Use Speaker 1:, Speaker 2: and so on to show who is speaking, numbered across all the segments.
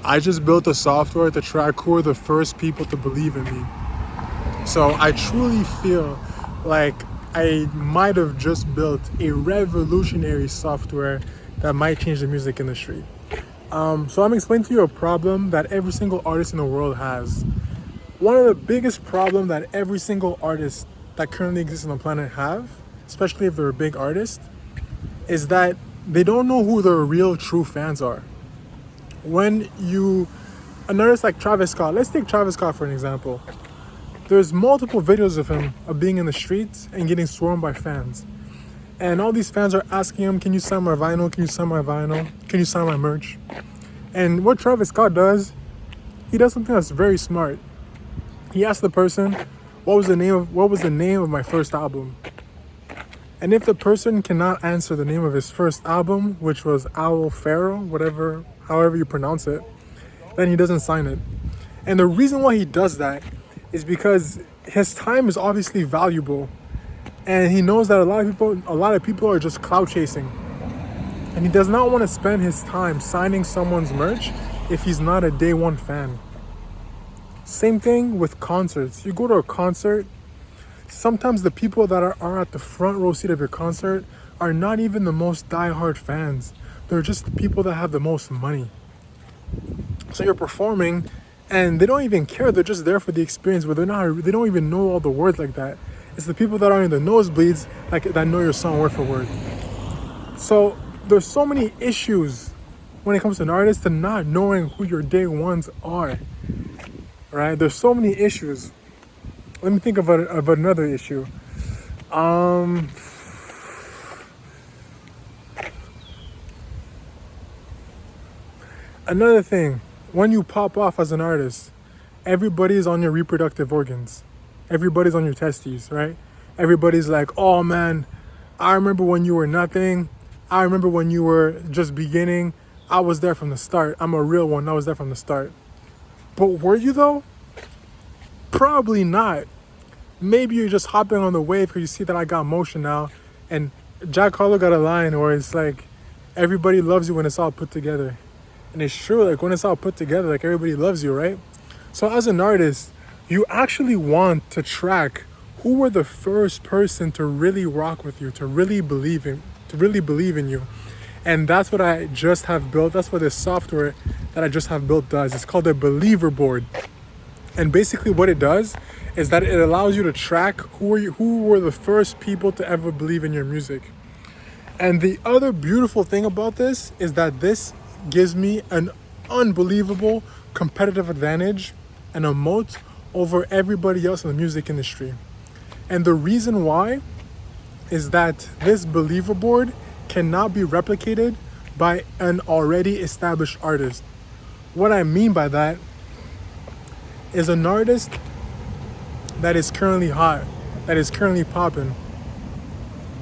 Speaker 1: I just built a software to track who are the first people to believe in me. So I truly feel like I might have just built a revolutionary software that might change the music industry. So I'm explaining to you a problem that every single artist in the world has. One of the biggest problems that every single artist that currently exists on the planet have, especially if they're a big artist, is that they don't know who their real true fans are. When you, an artist like Travis Scott, let's take Travis Scott for an example. There's multiple videos of him of being in the streets and getting swarmed by fans. And all these fans are asking him, can you sign my vinyl? Can you sign my vinyl? Can you sign my merch? And what Travis Scott does, he does something that's very smart. He asks the person, what was the name of my first album? And if the person cannot answer the name of his first album, which was Owl Pharaoh, whatever, however you pronounce it, then he doesn't sign it. And the reason why he does that is because his time is obviously valuable, and he knows that a lot of people are just clout chasing, and he does not want to spend his time signing someone's merch if he's not a day one fan. Same thing with concerts. You go to a concert, sometimes the people that are at the front row seat of your concert are not even the most diehard fans. They're just the people that have the most money. So you're performing and they don't even care. They're just there for the experience, but they don't even know all the words like that. It's the people that are in the nosebleeds that know your song word for word. So there's so many issues when it comes to an artist to not knowing who your day ones are. Right? There's so many issues. Let me think of another issue. Another thing, when you pop off as an artist, everybody's on your reproductive organs. Everybody's on your testes, right? Everybody's like, oh man, I remember when you were nothing. I remember when you were just beginning. I was there from the start. I'm a real one. I was there from the start. But were you though? Probably not. Maybe you're just hopping on the wave because you see that I got motion now. And Jack Harlow got a line where it's like, everybody loves you when it's all put together. And it's true, like when it's all put together, like everybody loves you, right? So as an artist, you actually want to track who were the first person to really rock with you, to really believe in you. And that's what I just have built. That's what this software that I just have built does. It's called a believer board. And basically what it does is that it allows you to track who were the first people to ever believe in your music. And the other beautiful thing about this is that this gives me an unbelievable competitive advantage and a moat over everybody else in the music industry. And the reason why is that this believer board cannot be replicated by an already established artist. What I mean by that is an artist that is currently hot, that is currently popping.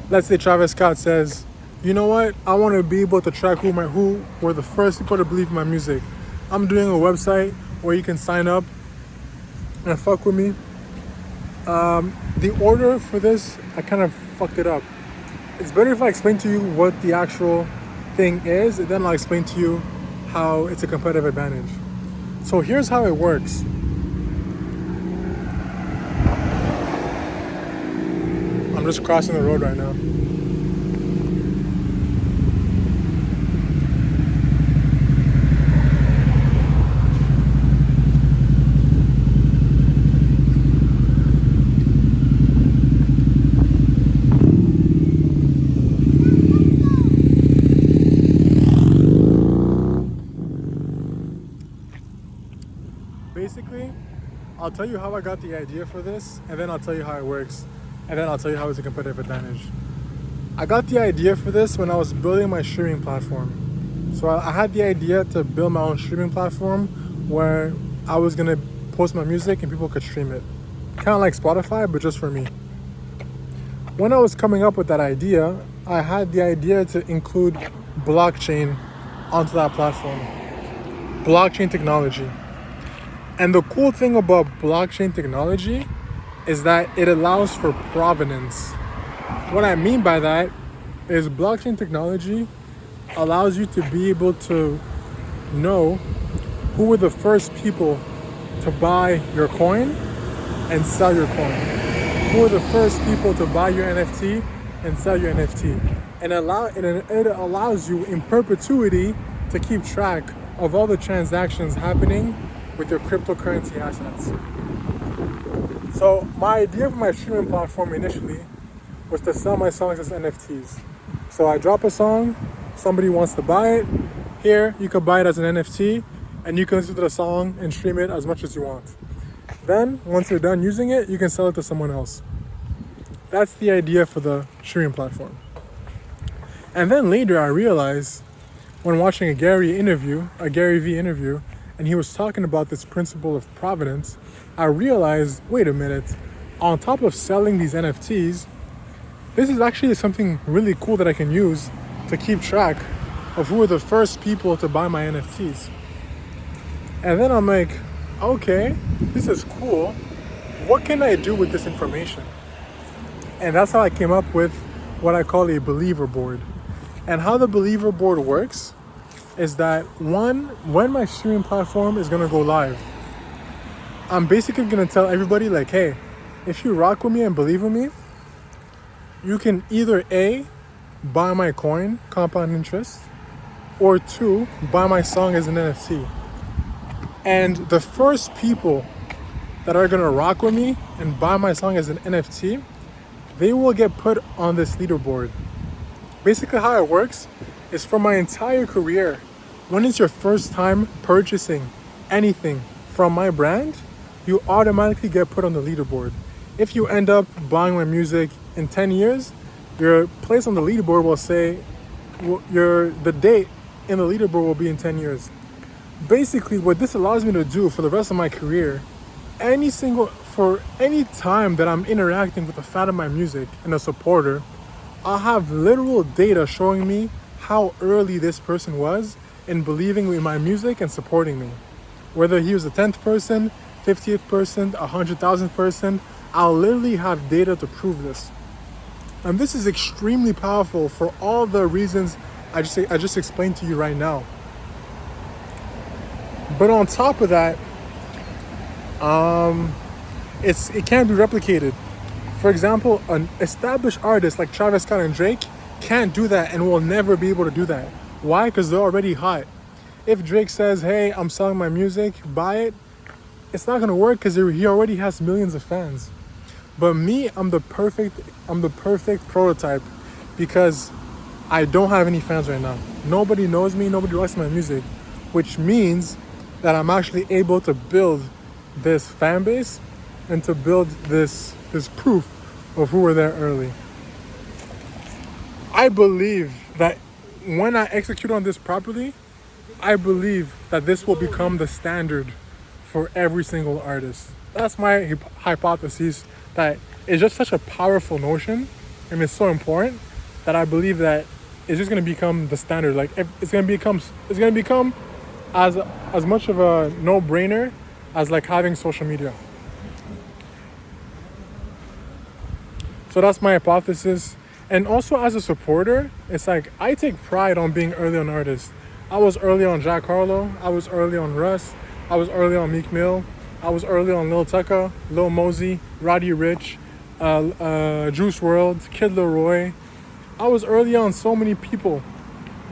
Speaker 1: Let's say Travis Scott says, you know what, I want to be able to track who were the first people to believe in my music. I'm doing a website where you can sign up and fuck with me. The order for this, I kind of fucked it up. It's better if I explain to you what the actual thing is, and then I'll explain to you how it's a competitive advantage. So here's how it works. I'm just crossing the road right now. Basically, I'll tell you how I got the idea for this, and then I'll tell you how it works, and then I'll tell you how it's a competitive advantage. I got the idea for this when I was building my streaming platform. So I had the idea to build my own streaming platform where I was gonna post my music and people could stream it. Kind of like Spotify, but just for me. When I was coming up with that idea, I had the idea to include blockchain onto that platform. Blockchain technology. And the cool thing about blockchain technology is that it allows for provenance. What I mean by that is blockchain technology allows you to be able to know who were the first people to buy your coin and sell your coin? Who were the first people to buy your NFT and sell your NFT? And it allows you in perpetuity to keep track of all the transactions happening with your cryptocurrency assets. So my idea for my streaming platform initially was to sell my songs as NFTs. So I drop a song, somebody wants to buy it. Here, you can buy it as an NFT, and you can listen to the song and stream it as much as you want. Then, once you're done using it, you can sell it to someone else. That's the idea for the streaming platform. And then later I realized, when watching a Gary V interview, and he was talking about this principle of providence, I realized, wait a minute, on top of selling these NFTs, this is actually something really cool that I can use to keep track of who are the first people to buy my NFTs. And then I'm like, okay, this is cool. What can I do with this information? And that's how I came up with what I call a believer board. And how the believer board works is that when my streaming platform is gonna go live, I'm basically gonna tell everybody like, hey, if you rock with me and believe with me, you can either A, buy my coin, compound interest, or 2, buy my song as an NFT. And the first people that are gonna rock with me and buy my song as an NFT, they will get put on this leaderboard. Basically how it works is for my entire career, when it's your first time purchasing anything from my brand, you automatically get put on the leaderboard. If you end up buying my music in 10 years, your place on the leaderboard will say, the date in the leaderboard will be in 10 years. Basically, what this allows me to do for the rest of my career, for any time that I'm interacting with a fan of my music and a supporter, I'll have literal data showing me how early this person was in believing in my music and supporting me. Whether he was the 10th person, 50th person, 100,000th person, I'll literally have data to prove this. And this is extremely powerful for all the reasons I just explained to you right now. But on top of that, it can't be replicated. For example, an established artist like Travis Scott and Drake can't do that and will never be able to do that. Why? Because they're already hot. If Drake says, hey, I'm selling my music, buy it, it's not gonna work because he already has millions of fans. But me, I'm the perfect prototype because I don't have any fans right now. Nobody knows me, nobody likes my music, which means that I'm actually able to build this fan base and to build this proof of who were there early. I believe that when I execute on this properly, I believe that this will become the standard for every single artist. That's my hypothesis, that it's just such a powerful notion and it's so important that I believe that it's just going to become the standard. Like it's going to become as much of a no-brainer as like having social media. So that's my hypothesis. And also as a supporter, it's like I take pride on being early on artists. I was early on Jack Harlow. I was early on Russ. I was early on Meek Mill. I was early on Lil Tecca, Lil Mosey, Roddy Ricch, Juice WRLD, Kid Leroy. I was early on so many people,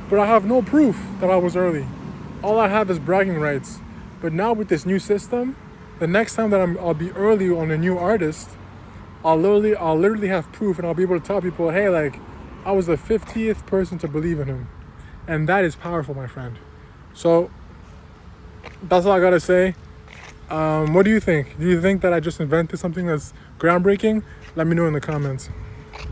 Speaker 1: but I have no proof that I was early. All I have is bragging rights. But now with this new system, the next time that I'll be early on a new artist, I'll literally have proof, and I'll be able to tell people, hey, like, I was the 50th person to believe in him. And that is powerful, my friend. So that's all I gotta say. What do you think? Do you think that I just invented something that's groundbreaking? Let me know in the comments.